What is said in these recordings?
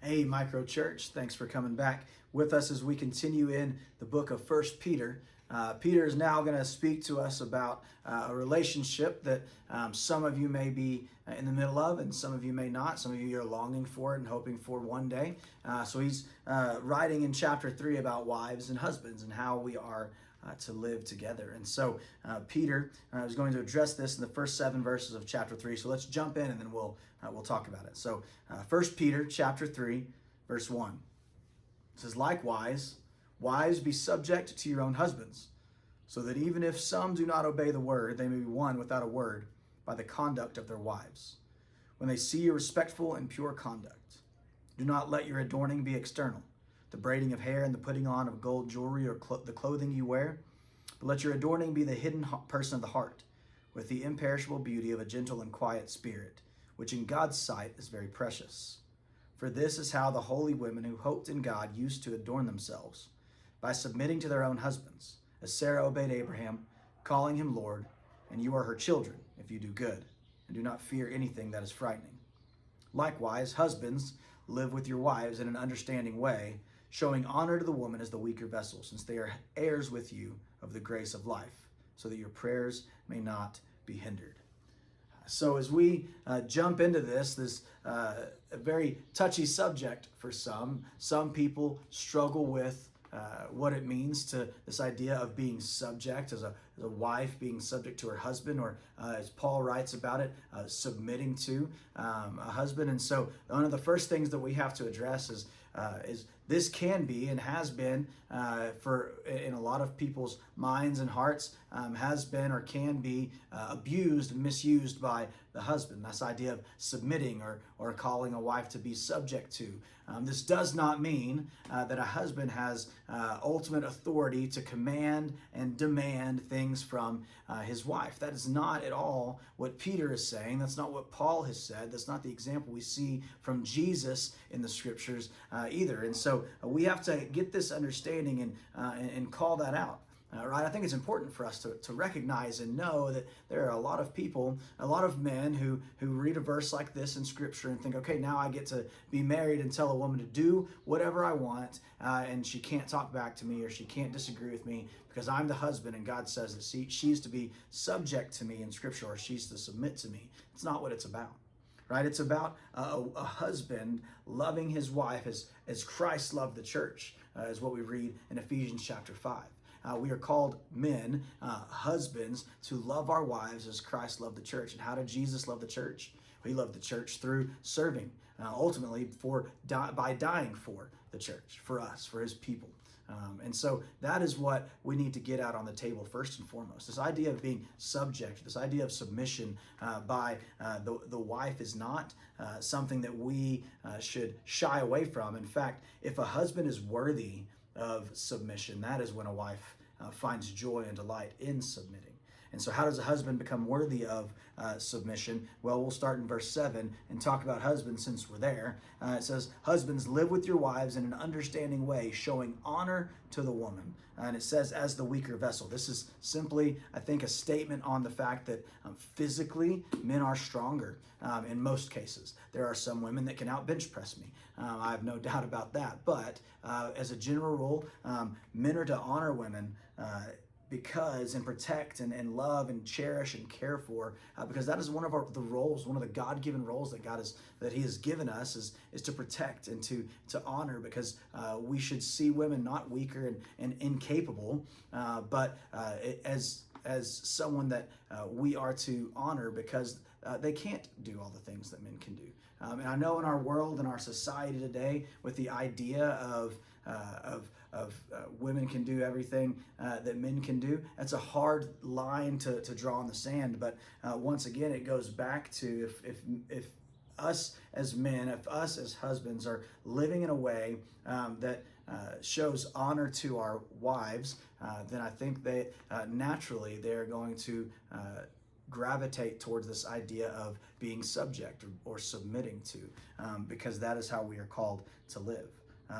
Hey, microchurch, thanks for coming back with us as we continue in the book of First Peter. Peter is now going to speak to us about a relationship that some of you may be in the middle of and some of you may not. Some of you are longing for it and hoping for one day. So he's writing in chapter 3 about wives and husbands and how we are to live together. And so Peter is going to address this in the first 7 verses of chapter 3. So let's jump in and then we'll talk about it. So 1 Peter chapter 3, verse 1. It says, "Likewise, wives, be subject to your own husbands, so that even if some do not obey the word, they may be won without a word by the conduct of their wives, when they see your respectful and pure conduct. Do not let your adorning be external, the braiding of hair and the putting on of gold jewelry or the clothing you wear, but let your adorning be the hidden person of the heart, with the imperishable beauty of a gentle and quiet spirit, which in God's sight is very precious. For this is how the holy women who hoped in God used to adorn themselves, by submitting to their own husbands, as Sarah obeyed Abraham, calling him Lord, and you are her children if you do good, and do not fear anything that is frightening. Likewise, husbands, live with your wives in an understanding way, showing honor to the woman as the weaker vessel, since they are heirs with you of the grace of life, so that your prayers may not be hindered." So as we jump into this a very touchy subject for some people struggle with what it means to this idea of being subject, as a wife being subject to her husband, or as Paul writes about it, submitting to a husband. And so one of the first things that we have to address is this can be and has been in a lot of people's minds and hearts, has been or can be abused and misused by the husband. This idea of submitting or calling a wife to be subject to. This does not mean that a husband has ultimate authority to command and demand things from his wife. That is not at all what Peter is saying. That's not what Paul has said. That's not the example we see from Jesus in the scriptures either. And so we have to get this understanding and call that out. Right? I think it's important for us to recognize and know that there are a lot of people, a lot of men who read a verse like this in Scripture and think, okay, now I get to be married and tell a woman to do whatever I want, and she can't talk back to me or she can't disagree with me because I'm the husband and God says that she's to be subject to me in Scripture, or she's to submit to me. It's not what it's about. Right? It's about a husband loving his wife as Christ loved the church, is what we read in Ephesians chapter 5. We are called men, husbands, to love our wives as Christ loved the church. And how did Jesus love the church? He loved the church through serving, ultimately by dying for the church, for us, for his people. And so that is what we need to get out on the table first and foremost. This idea of being subject, this idea of submission by the wife is not something that we should shy away from. In fact, if a husband is worthy of submission, that is when a wife finds joy and delight in submitting. And so how does a husband become worthy of submission? Well, we'll start in verse 7 and talk about husbands since we're there. It says, "Husbands, live with your wives in an understanding way, showing honor to the woman." And it says, "as the weaker vessel." This is simply, I think, a statement on the fact that physically men are stronger in most cases. There are some women that can out bench press me. I have no doubt about that. But as a general rule, men are to honor women because and protect and love and cherish and care for, because that is one of the roles, one of the God-given roles that he has given us is to protect and to honor, because we should see women not weaker and incapable, but as someone that we are to honor, because they can't do all the things that men can do. And I know in our world, in our society today, with the idea of women can do everything that men can do, that's a hard line to draw in the sand. But once again, it goes back to if us as men, if us as husbands are living in a way that shows honor to our wives, then I think that naturally they're going to gravitate towards this idea of being subject or submitting to, because that is how we are called to live.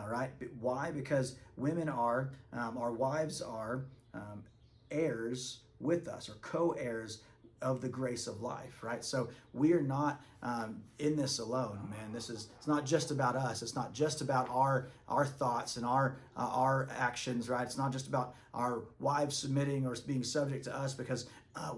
Right? Why? Because women are, our wives are heirs with us, or co-heirs of the grace of life, right? So we are not in this alone, man. It's not just about us. It's not just about our thoughts and our actions, right? It's not just about our wives submitting or being subject to us because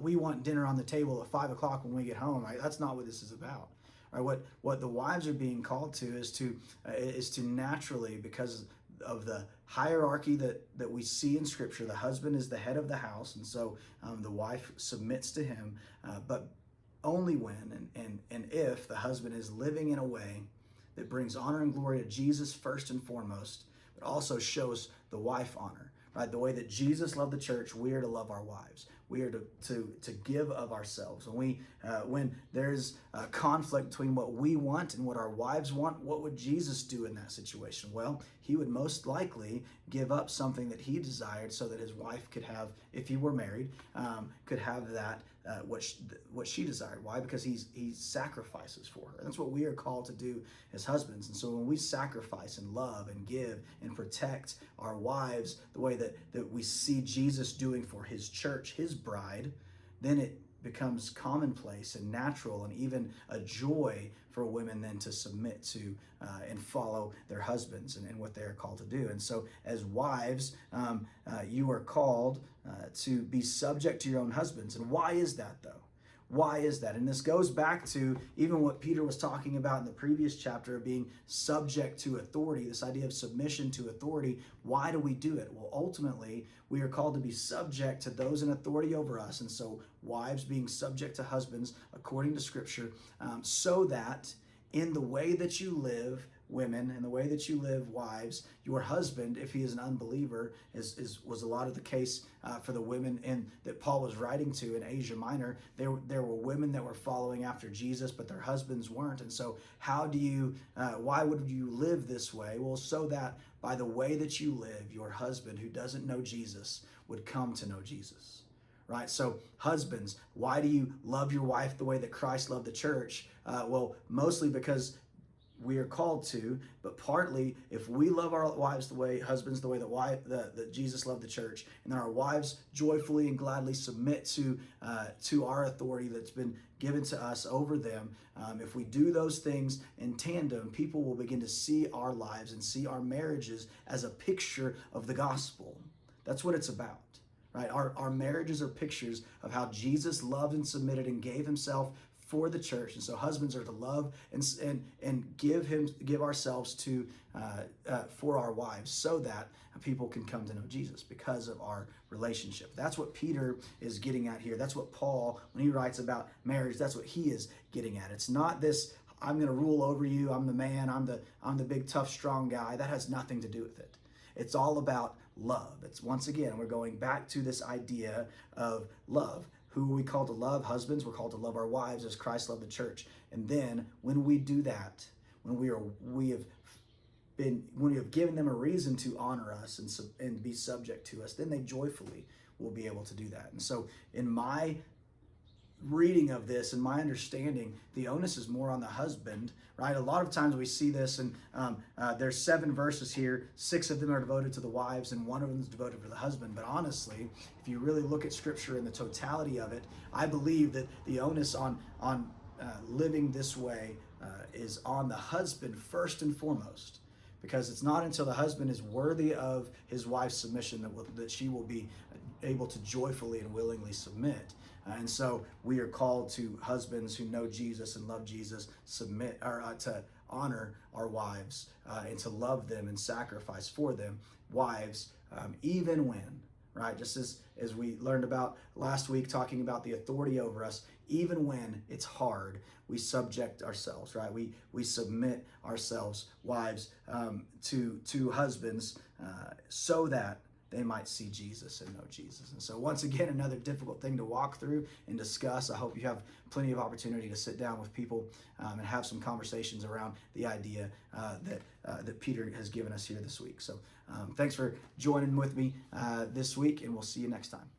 we want dinner on the table at 5 o'clock when we get home, right? That's not what this is about. Right? What the wives are being called to is to naturally, because of the hierarchy that we see in Scripture, the husband is the head of the house, and so the wife submits to him, but only when and if the husband is living in a way that brings honor and glory to Jesus first and foremost, but also shows the wife honor. Right? The way that Jesus loved the church, we are to love our wives. We are to give of ourselves. And when there's a conflict between what we want and what our wives want, what would Jesus do in that situation? Well, he would most likely give up something that he desired so that his wife could have, if he were married, could have that what she desired. Why? Because he sacrifices for her. And that's what we are called to do as husbands. And so when we sacrifice and love and give and protect our wives the way that we see Jesus doing for his church, his bride, then it becomes commonplace and natural and even a joy for women then to submit to and follow their husbands and what they are called to do. And so as wives, you are called to be subject to your own husbands. And why is that though? Why is that? And this goes back to even what Peter was talking about in the previous chapter of being subject to authority, this idea of submission to authority. Why do we do it? Well, ultimately, we are called to be subject to those in authority over us. And so wives being subject to husbands according to Scripture, so that in the way that you live, women, in the way that you live, wives, your husband, if he is an unbeliever, was a lot of the case for the women that Paul was writing to in Asia Minor. There were women that were following after Jesus, but their husbands weren't. And so why would you live this way? Well, so that by the way that you live, your husband who doesn't know Jesus would come to know Jesus. Right? So husbands, why do you love your wife the way that Christ loved the church? Well, mostly because we are called to, but partly if we love our wives husbands the way that Jesus loved the church, and then our wives joyfully and gladly submit to our authority that's been given to us over them. If we do those things in tandem, people will begin to see our lives and see our marriages as a picture of the gospel. That's what it's about. Right? Our marriages are pictures of how Jesus loved and submitted and gave himself for the church. And so husbands are to love and give ourselves to for our wives so that people can come to know Jesus because of our relationship. That's what Peter is getting at here. That's what Paul, when he writes about marriage, that's what he is getting at. It's not this, I'm going to rule over you, I'm the man, I'm the big, tough, strong guy. That has nothing to do with it. It's all about love. It's once again, we're going back to this idea of love. Who are we called to love? Husbands, we're called to love our wives as Christ loved the church. And then when we do that, when we have given them a reason to honor us and be subject to us, then they joyfully will be able to do that. And so in my reading of this and my understanding, the onus is more on the husband, right? A lot of times we see this, and there's 7 verses here. 6 of them are devoted to the wives, and 1 of them is devoted to the husband. But honestly, if you really look at Scripture and the totality of it, I believe that the onus on living this way is on the husband first and foremost. Because it's not until the husband is worthy of his wife's submission that she will be able to joyfully and willingly submit. And so we are called to husbands who know Jesus and love Jesus, submit or to honor our wives and to love them and sacrifice for them. Wives, even when, right? Just as we learned about last week, talking about the authority over us, even when it's hard, we subject ourselves, right? We submit ourselves, wives, to husbands, so that they might see Jesus and know Jesus. And so once again, another difficult thing to walk through and discuss. I hope you have plenty of opportunity to sit down with people and have some conversations around the idea that Peter has given us here this week. So thanks for joining with me this week, and we'll see you next time.